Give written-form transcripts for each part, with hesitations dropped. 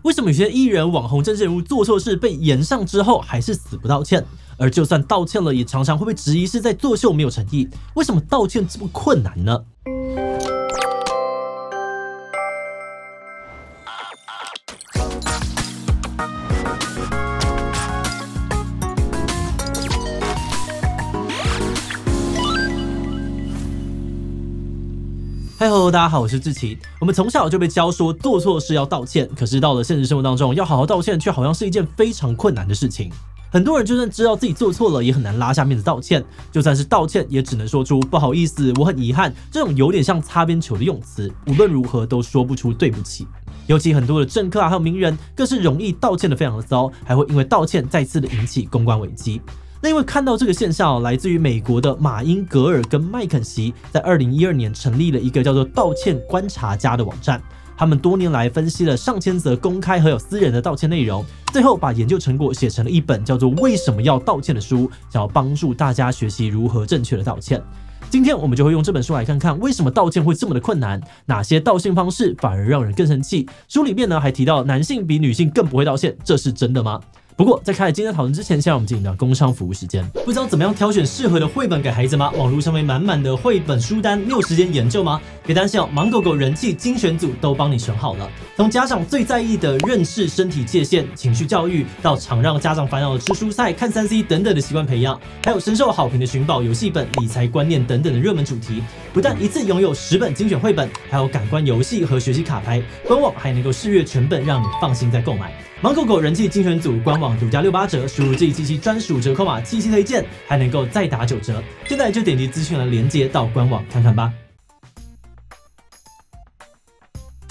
为什么有些艺人、网红、政治人物做错事被延上之后还是死不道歉？而就算道歉了，也常常会被质疑是在作秀，没有诚意。为什么道歉这么困难呢？嗨吼，大家好，我是志奇。我们从小就被教说做错事要道歉，可是到了现实生活当中，要好好道歉却好像是一件非常困难的事情。很多人就算知道自己做错了，也很难拉下面子道歉。就算是道歉，也只能说出不好意思，我很遗憾这种有点像擦边球的用词，无论如何都说不出对不起。尤其很多的政客还有名人，更是容易道歉的非常的糟，还会因为道歉再次的引起公关危机。那因为看到这个现象，来自于美国的马英格尔跟麦肯锡在2012年成立了一个叫做道歉观察家的网站。他们多年来分析了上千则公开和有私人的道歉内容，最后把研究成果写成了一本叫做《为什么要道歉》的书，想要帮助大家学习如何正确的道歉。今天我们就会用这本书来看看为什么道歉会这么的困难，哪些道歉方式反而让人更生气。书里面呢还提到男性比女性更不会道歉，这是真的吗？不过，在开始今天的讨论之前，先让我们进行到工商服务时间。不知道怎么样挑选适合的绘本给孩子吗？网络上面满满的绘本书单，没有时间研究吗？别担心哦，芒狗狗人气精选组都帮你选好了。从家长最在意的认识身体界限、情绪教育，到常让家长烦恼的吃蔬菜、看3C 等等的习惯培养，还有深受好评的寻宝游戏本、理财观念等等的热门主题，不但一次拥有10本精选绘本，还有感官游戏和学习卡牌，官网还能够试阅全本，让你放心再购买。芒狗狗人气精选组官网独家68折，输入G77专属折扣码77推荐，还能够再打9折。现在就点击资讯栏连结到官网看看吧。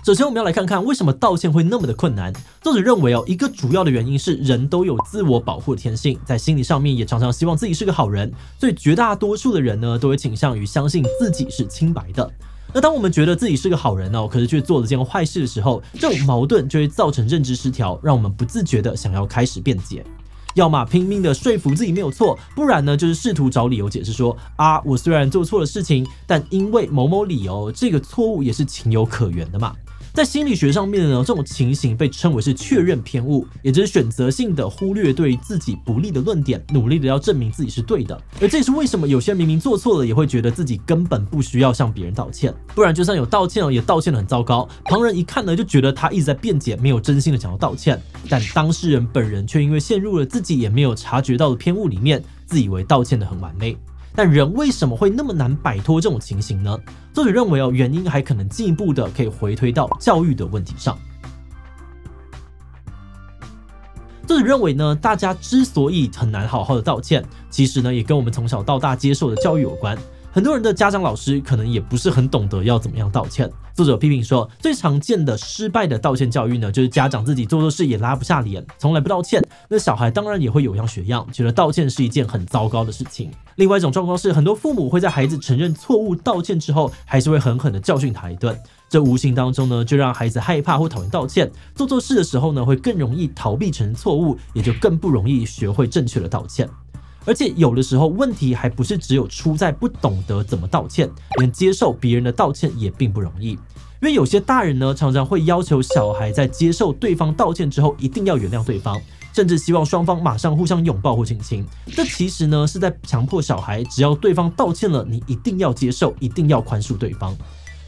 首先，我们要来看看为什么道歉会那么的困难。作者认为一个主要的原因是人都有自我保护的天性，在心理上面也常常希望自己是个好人，所以绝大多数的人呢都会倾向于相信自己是清白的。那当我们觉得自己是个好人可是却做了件坏事的时候，这种矛盾就会造成认知失调，让我们不自觉的想要开始辩解。要么拼命的说服自己没有错，不然呢就是试图找理由解释说我虽然做错了事情，但因为某某理由，这个错误也是情有可原的嘛。在心理学上面呢，这种情形被称为是确认偏误，也就是选择性的忽略对自己不利的论点，努力的要证明自己是对的。而这也是为什么有些人明明做错了，也会觉得自己根本不需要向别人道歉，不然就算有道歉也道歉得很糟糕，旁人一看呢就觉得他一直在辩解，没有真心的想要道歉，但当事人本人却因为陷入了自己也没有察觉到的偏误里面，自以为道歉得很完美。但人为什么会那么难摆脱这种情形呢？作者认为原因还可能进一步的可以回推到教育的问题上。作者认为呢，大家之所以很难好好的道歉，其实呢也跟我们从小到大接受的教育有关。很多人的家长老师可能也不是很懂得要怎么样道歉。作者批评说，最常见的失败的道歉教育呢，就是家长自己做错事也拉不下脸，从来不道歉。那小孩当然也会有样学样，觉得道歉是一件很糟糕的事情。另外一种状况是，很多父母会在孩子承认错误道歉之后，还是会狠狠的教训他一顿。这无形当中呢，就让孩子害怕或讨厌道歉，做错事的时候呢，会更容易逃避承认错误，也就更不容易学会正确的道歉。而且有的时候问题还不是只有出在不懂得怎么道歉，连接受别人的道歉也并不容易。因为有些大人呢，常常会要求小孩在接受对方道歉之后一定要原谅对方，甚至希望双方马上互相拥抱或亲亲。这其实呢是在强迫小孩，只要对方道歉了，你一定要接受，一定要宽恕对方。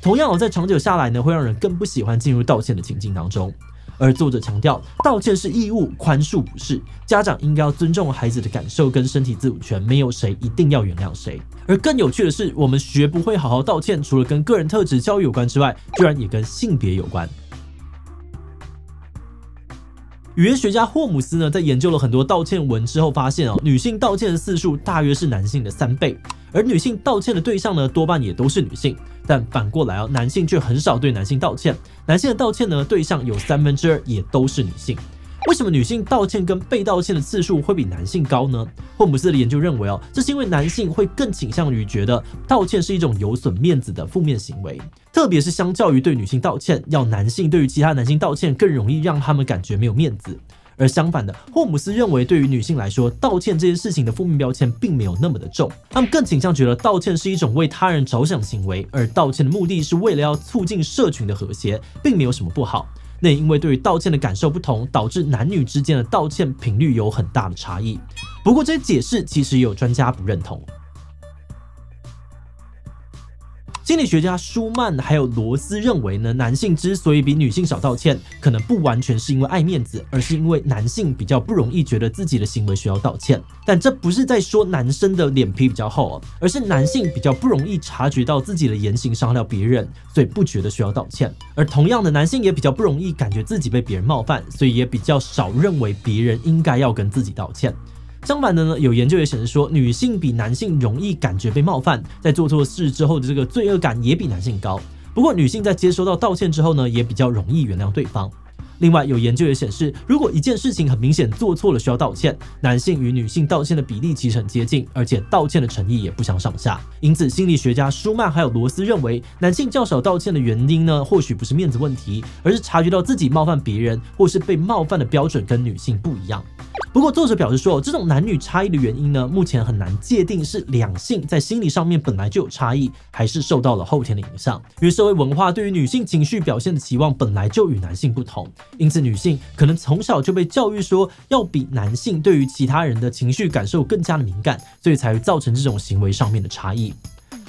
同样在长久下来呢，会让人更不喜欢进入道歉的情境当中。而作者强调，道歉是义务，宽恕不是。家长应该要尊重孩子的感受跟身体自主权，没有谁一定要原谅谁。而更有趣的是，我们学不会好好道歉，除了跟个人特质教育有关之外，居然也跟性别有关。语言学家霍姆斯呢，在研究了很多道歉文之后发现女性道歉的次数大约是男性的3倍，而女性道歉的对象呢，多半也都是女性。但反过来男性却很少对男性道歉，男性的道歉呢，对象有2/3也都是女性。为什么女性道歉跟被道歉的次数会比男性高呢？霍姆斯的研究认为这是因为男性会更倾向于觉得道歉是一种有损面子的负面行为，特别是相较于对女性道歉，要男性对于其他男性道歉更容易让他们感觉没有面子。而相反的，霍姆斯认为对于女性来说，道歉这件事情的负面标签并没有那么的重，他们更倾向觉得道歉是一种为他人着想行为，而道歉的目的是为了要促进社群的和谐，并没有什么不好。那也因为对于道歉的感受不同，导致男女之间的道歉频率有很大的差异。不过这些解释其实也有专家不认同。心理学家舒曼还有罗斯认为呢，男性之所以比女性少道歉，可能不完全是因为爱面子，而是因为男性比较不容易觉得自己的行为需要道歉。但这不是在说男生的脸皮比较厚哦，而是男性比较不容易察觉到自己的言行伤害到别人，所以不觉得需要道歉。而同样的，男性也比较不容易感觉自己被别人冒犯，所以也比较少认为别人应该要跟自己道歉。相反的呢，有研究也显示说，女性比男性容易感觉被冒犯，在做错事之后的这个罪恶感也比男性高。不过，女性在接收到道歉之后呢，也比较容易原谅对方。另外，有研究也显示，如果一件事情很明显做错了需要道歉，男性与女性道歉的比例其实很接近，而且道歉的诚意也不相上下。因此，心理学家舒曼还有罗斯认为，男性较少道歉的原因呢，或许不是面子问题，而是察觉到自己冒犯别人或是被冒犯的标准跟女性不一样。不过，作者表示说，这种男女差异的原因呢，目前很难界定是两性在心理上面本来就有差异，还是受到了后天的影响。因为社会文化对于女性情绪表现的期望本来就与男性不同，因此女性可能从小就被教育说要比男性对于其他人的情绪感受更加的敏感，所以才会造成这种行为上面的差异。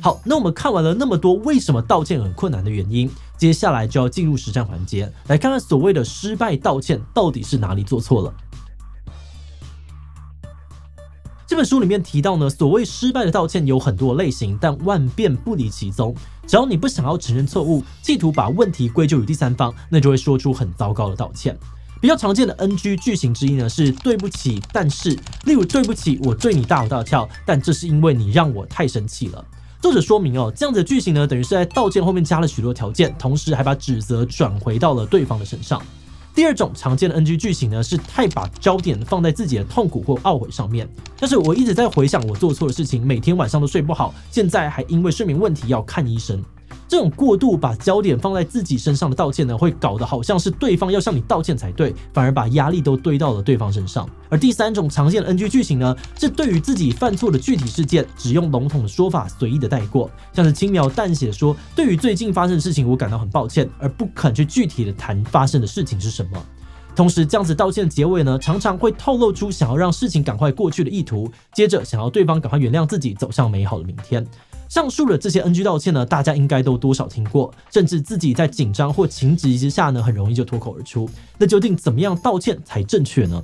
好，那我们看完了那么多为什么道歉很困难的原因，接下来就要进入实战环节，来看看所谓的失败道歉到底是哪里做错了。这本书里面提到呢，所谓失败的道歉有很多类型，但万变不离其宗。只要你不想要承认错误，企图把问题归咎于第三方，那就会说出很糟糕的道歉。比较常见的 NG 句型之一呢是对不起，但是，例如对不起，我对你大吼大叫，但这是因为你让我太生气了。作者说明这样子的句型呢，等于是在道歉后面加了许多条件，同时还把指责转回到了对方的身上。第二种常见的 NG 句型呢，是太把焦点放在自己的痛苦或懊悔上面，但是我一直在回想我做错的事情，每天晚上都睡不好，现在还因为睡眠问题要看医生。这种过度把焦点放在自己身上的道歉呢，会搞得好像是对方要向你道歉才对，反而把压力都堆到了对方身上。而第三种常见的 NG 句型呢，是对于自己犯错的具体事件，只用笼统的说法随意的带过，像是轻描淡写说对于最近发生的事情我感到很抱歉，而不肯去具体的谈发生的事情是什么。同时，这样子道歉的结尾呢，常常会透露出想要让事情赶快过去的意图，接着想要对方赶快原谅自己，走向美好的明天。上述的这些 NG 道歉呢，大家应该都多少听过，甚至自己在紧张或情急之下呢，很容易就脱口而出。那究竟怎么样道歉才正确呢？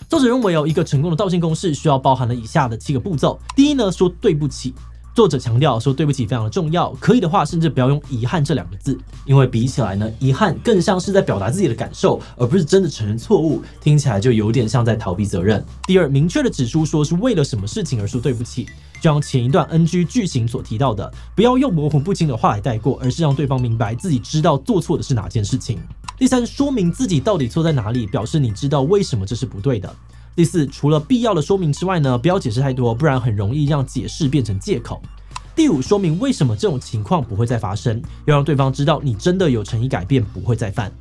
作者认为一个成功的道歉公式需要包含了以下的7个步骤。第一呢，说对不起。作者强调说对不起非常的重要，可以的话甚至不要用遗憾这2个字，因为比起来呢，遗憾更像是在表达自己的感受，而不是真的承认错误，听起来就有点像在逃避责任。第二，明确的指出说是为了什么事情而说对不起，就像前一段 NG 句型所提到的，不要用模糊不清的话来带过，而是让对方明白自己知道做错的是哪件事情。第三，说明自己到底错在哪里，表示你知道为什么这是不对的。第四，除了必要的说明之外呢，不要解释太多，不然很容易让解释变成借口。第五，说明为什么这种情况不会再发生，要让对方知道你真的有诚意改变，不会再犯。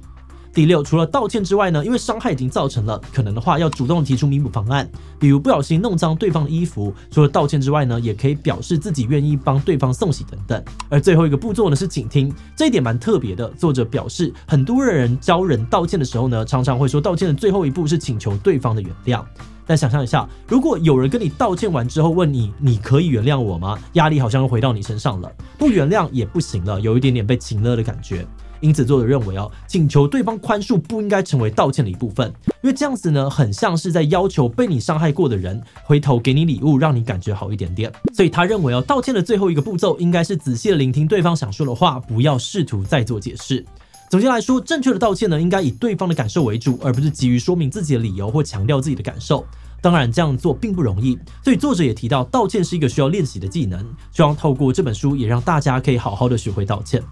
第六，除了道歉之外呢，因为伤害已经造成了，可能的话要主动提出弥补方案，比如不小心弄脏对方的衣服，除了道歉之外呢，也可以表示自己愿意帮对方送洗等等。而最后一个步骤呢是倾听，这一点蛮特别的。作者表示，很多人教人道歉的时候呢，常常会说道歉的最后一步是请求对方的原谅。但想象一下，如果有人跟你道歉完之后问你，你可以原谅我吗？压力好像又回到你身上了，不原谅也不行了，有一点点被情勒的感觉。因此，作者认为请求对方宽恕不应该成为道歉的一部分，因为这样子呢，很像是在要求被你伤害过的人回头给你礼物，让你感觉好一点点。所以他认为道歉的最后一个步骤应该是仔细的聆听对方想说的话，不要试图再做解释。总结来说，正确的道歉呢，应该以对方的感受为主，而不是急于说明自己的理由或强调自己的感受。当然，这样做并不容易，所以作者也提到，道歉是一个需要练习的技能，希望透过这本书也让大家可以好好的学会道歉。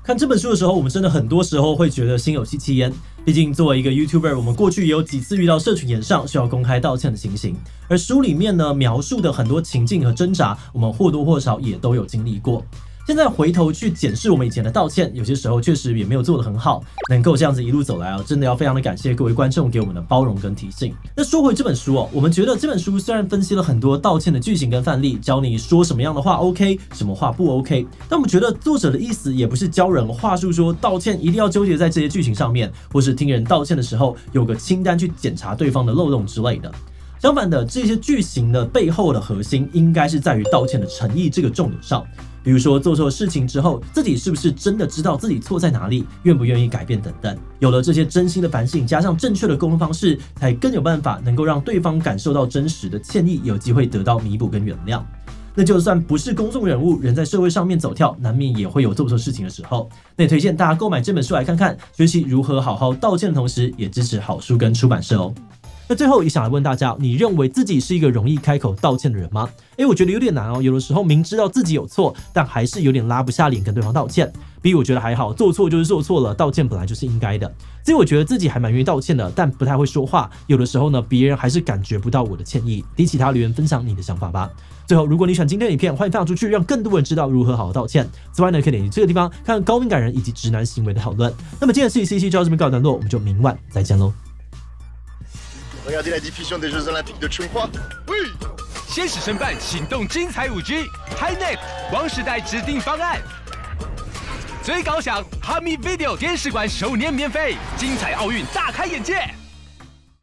看这本书的时候，我们真的很多时候会觉得心有戚戚焉。毕竟作为一个 YouTuber， 我们过去也有几次遇到社群炎上需要公开道歉的情形，而书里面呢描述的很多情境和挣扎，我们或多或少也都有经历过。现在回头去检视我们以前的道歉，有些时候确实也没有做得很好。能够这样子一路走来真的要非常的感谢各位观众给我们的包容跟提醒。那说回这本书我们觉得这本书虽然分析了很多道歉的句型跟范例，教你说什么样的话 OK， 什么话不 OK， 但我们觉得作者的意思也不是教人话术说道歉一定要纠结在这些句型上面，或是听人道歉的时候有个清单去检查对方的漏洞之类的。相反的，这些句型的背后的核心应该是在于道歉的诚意这个重点上。比如说做错事情之后，自己是不是真的知道自己错在哪里，愿不愿意改变等等。有了这些真心的反省，加上正确的沟通方式，才更有办法能够让对方感受到真实的歉意，有机会得到弥补跟原谅。那就算不是公众人物，人在社会上面走跳，难免也会有做不错事情的时候。那也推荐大家购买这本书来看看，学习如何好好道歉的同时，也支持好书跟出版社哦。那最后也想来问大家，你认为自己是一个容易开口道歉的人吗？我觉得有点难有的时候明知道自己有错，但还是有点拉不下脸跟对方道歉。比我觉得还好，做错就是做错了，道歉本来就是应该的。所以我觉得自己还蛮愿意道歉的，但不太会说话。有的时候呢，别人还是感觉不到我的歉意。滴其他留言分享你的想法吧。最后，如果你喜欢今天的影片，欢迎分享出去，让更多人知道如何好好道歉。此外呢，可以点击这个地方看高敏感人以及直男行为的讨论。那么今天的事情就到这边告一段落，我们就明晚再见喽。Regardez la diffusion des Jeux Olympiques de Chongqing. Oui， 先使申办行动精彩5G HiNet 光时代指定方案，最高享 Hami Video 电视馆10年免费，精彩奥运大开眼界。